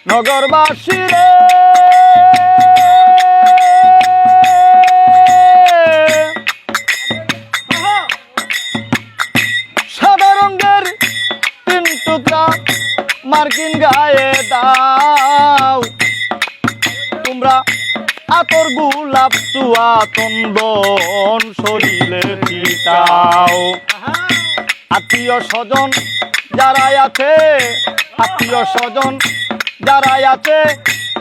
নগরবাসী রে সাদা রঙের 3 টুকরা মার্কিন গায়ে দাও তোমরা আতর গোলাপ চুয়া চন্দন শরীরে ছিটাও আত্মীয় স্বজন যারাই আছে আত্মীয় স্বজন যারাই আছে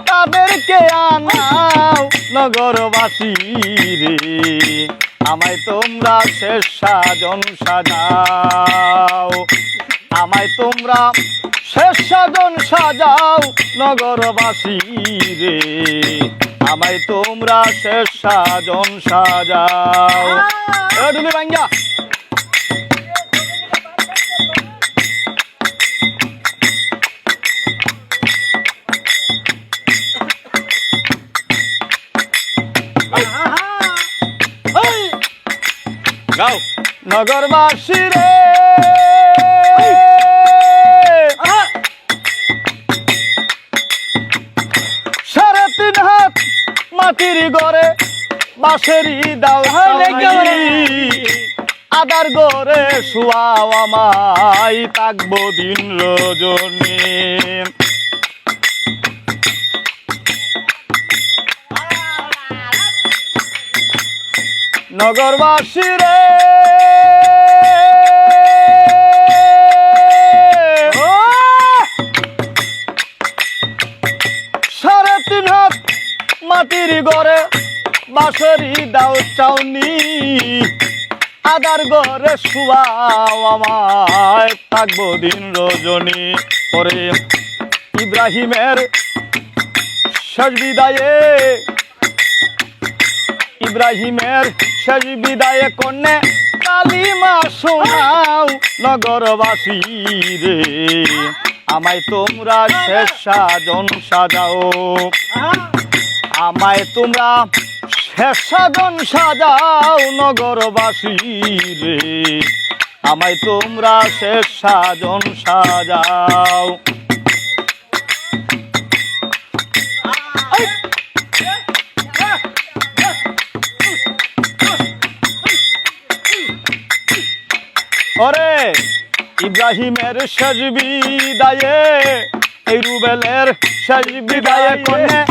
তাদেরকে আনাও নগরবাসী রে আমায় তোমরা শেষ সাজন সাজাও আমায় তোমরা শেষ সাজন সাজাও নগরবাসী রে আমায় তোমরা শেষ সাজন সাজাও ডুলি ভাঙ্গা গাও নগরবাসী রে সাড়ে 3 হাত মাটির ঘরে বাঁশেরই দাও আদার ঘরে শুয়াও আমায় থাকবো দিন রজনী নগরবাসী রে সাড়ে 3 হাত মাটির ঘরে বাঁশেরই দাও চাউনি আদার ঘরে শুয়াও আমায় থাকবো দিন রজনী পরে ইব্রাহিমের শেষ বিদায়ে ইব্রাহিমের শেষ বিদায়ে কন্যা কালিমা শোনাও নগরবাসী রে আমায় তোমরা শেষ সাজন সাজাও আমায় তোমরা শেষ সাজন সাজাও নগরবাসী রে আমায় তোমরা শেষ সাজন সাজাও ওরে ইব্রাহিমের শেষ বিদায়ে এই রুবেলের শেষ বিদায়ে কন্যা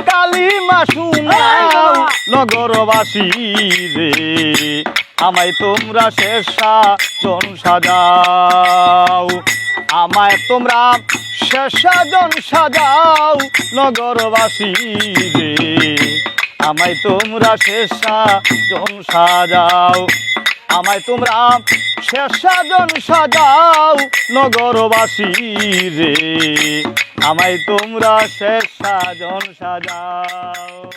কালিমা শুনাও নগরবাসী রে আমায় তোমরা শেষ সাজন সাজাও আমায় তোমরা শেষ সাজন সাজাও নগরবাসী রে আমায় তোমরা শেষ সাজন সাজাও আমায় তোমরা শেষ সাজন সাজাও নগরবাসী রে আমায় তোমরা শেষ সাজন সাজাও।